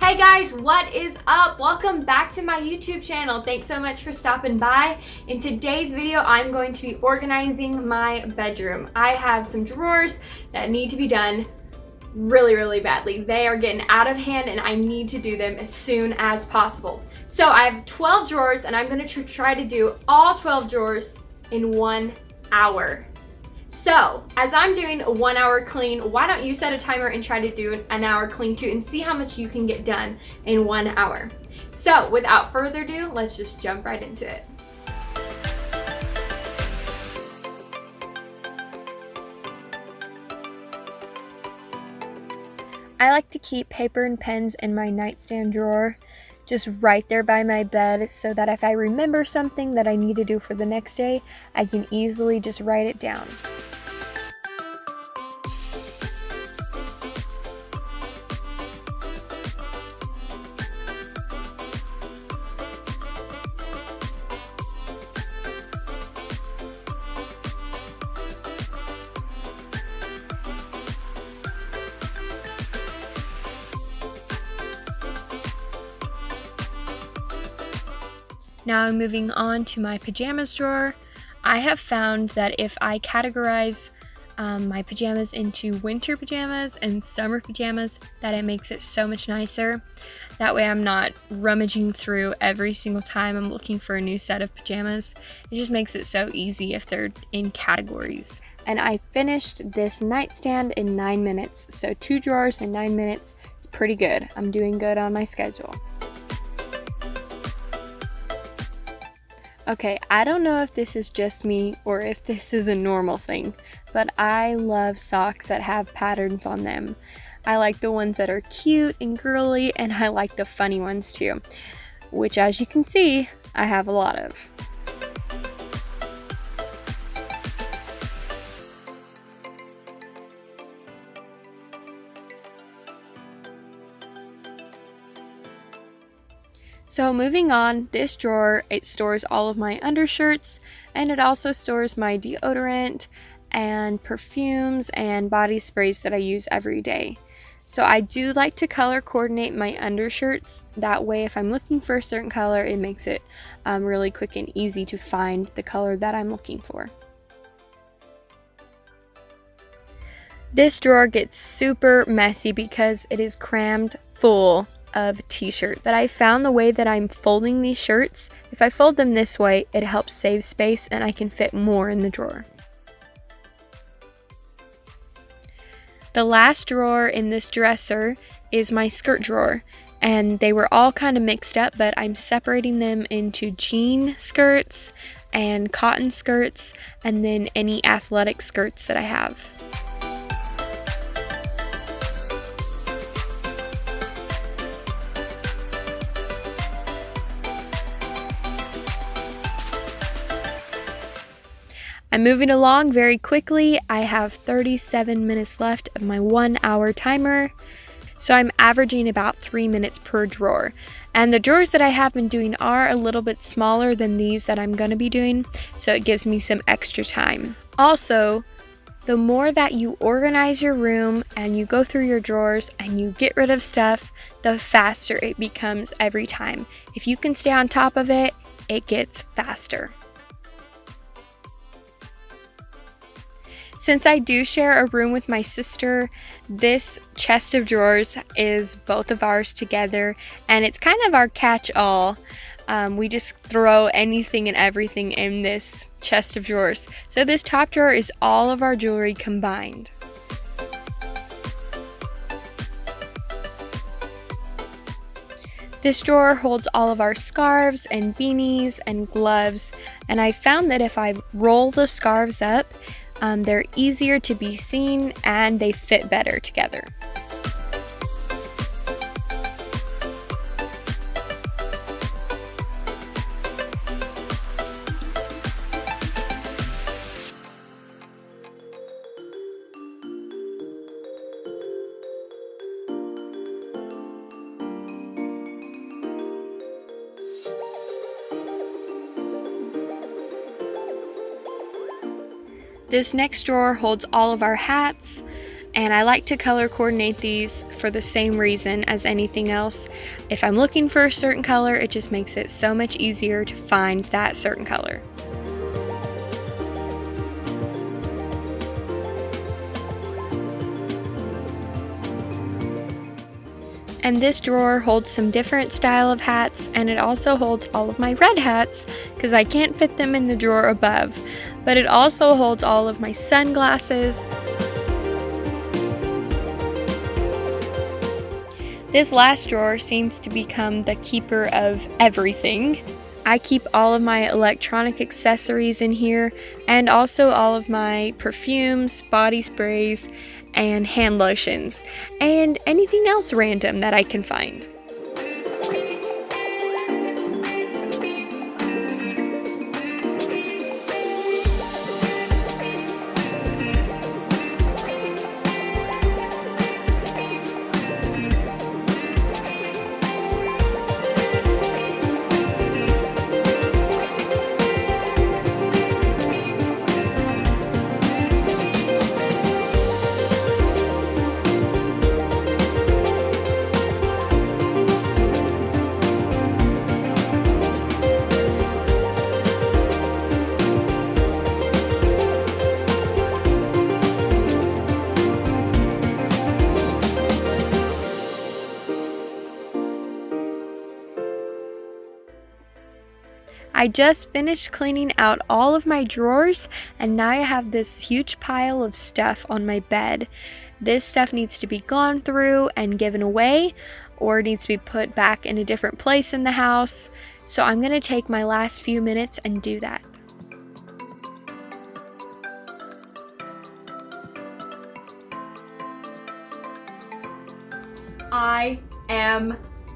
Hey guys, what is up? Welcome back to my YouTube channel. Thanks so much for stopping by. In today's video, I'm going to be organizing my bedroom. I have some drawers that need to be done really badly. They are getting out of hand and I need to do them as soon as possible. So I have 12 drawers and I'm going to try to do all 12 drawers in 1 hour. So, as I'm doing a 1 hour clean, why don't you set a timer and try to do an hour clean too and see how much you can get done in 1 hour. So, without further ado, let's just jump right into it. I like to keep paper and pens in my nightstand drawer, just right there by my bed, so that if I remember something that I need to do for the next day, I can easily just write it down. Now I'm moving on to my pajamas drawer. I have found that if I categorize my pajamas into winter pajamas and summer pajamas, that it makes it so much nicer. That way I'm not rummaging through every single time I'm looking for a new set of pajamas. It just makes it so easy if they're in categories. And I finished this nightstand in 9 minutes. So 2 drawers in 9 minutes is pretty good. I'm doing good on my schedule. Okay, I don't know if this is just me or if this is a normal thing, but I love socks that have patterns on them. I like the ones that are cute and girly, and I like the funny ones too, which, as you can see, I have a lot of. So moving on, this drawer, it stores all of my undershirts, and it also stores my deodorant and perfumes and body sprays that I use every day. So I do like to color coordinate my undershirts. That way if I'm looking for a certain color, it makes it really quick and easy to find the color that I'm looking for. This drawer gets super messy because it is crammed full of t-shirts. But I found the way that I'm folding these shirts, if I fold them this way, it helps save space and I can fit more in the drawer. The last drawer in this dresser is my skirt drawer, and they were all kind of mixed up, but I'm separating them into jean skirts and cotton skirts and then any athletic skirts that I have. I'm moving along very quickly. I have 37 minutes left of my 1 hour timer. So I'm averaging about 3 minutes per drawer. And the drawers that I have been doing are a little bit smaller than these that I'm going to be doing, so it gives me some extra time. Also, the more that you organize your room and you go through your drawers and you get rid of stuff, the faster it becomes every time. If you can stay on top of it, it gets faster. Since I do share a room with my sister, this chest of drawers is both of ours together, and it's kind of our catch-all. We just throw anything and everything in this chest of drawers. So this top drawer is all of our jewelry combined. This drawer holds all of our scarves and beanies and gloves, and I found that if I roll the scarves up, they're easier to be seen and they fit better together. This next drawer holds all of our hats And I like to color coordinate these for the same reason as anything else. If I'm looking for a certain color, it just makes it so much easier to find that certain color. And this drawer holds some different style of hats, and it also holds all of my red hats because I can't fit them in the drawer above. But it also holds all of my sunglasses. This last drawer seems to become the keeper of everything. I keep all of my electronic accessories in here, and also all of my perfumes, body sprays, and hand lotions, and anything else random that I can find. I just finished cleaning out all of my drawers, and now I have this huge pile of stuff on my bed. This stuff needs to be gone through and given away, or needs to be put back in a different place in the house. So I'm going to take my last few minutes and do that. I am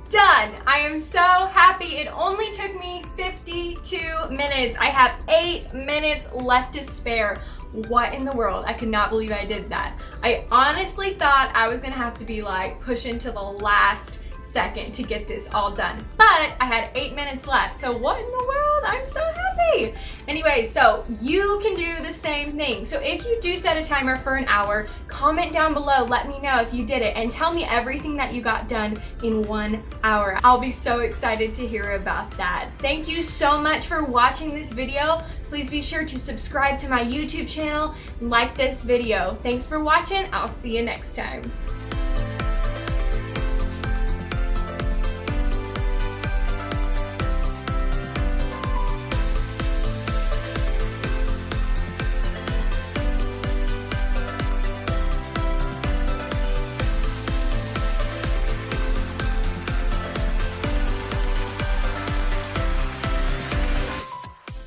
done. I am so happy. It only took me 52 minutes. I have 8 minutes left to spare. What in the world? I could not believe I did that. I honestly thought I was gonna have to be like pushing to the last second to get this all done, but I had 8 minutes left. So what in the world? I'm so happy. Anyway, so you can do the same thing. So if you do set a timer for an hour, comment down below, let me know if you did it, and tell me everything that you got done in 1 hour. I'll be so excited to hear about that. Thank you so much for watching this video. Please be sure to subscribe to my YouTube channel and like this video. Thanks for watching. I'll see you next time.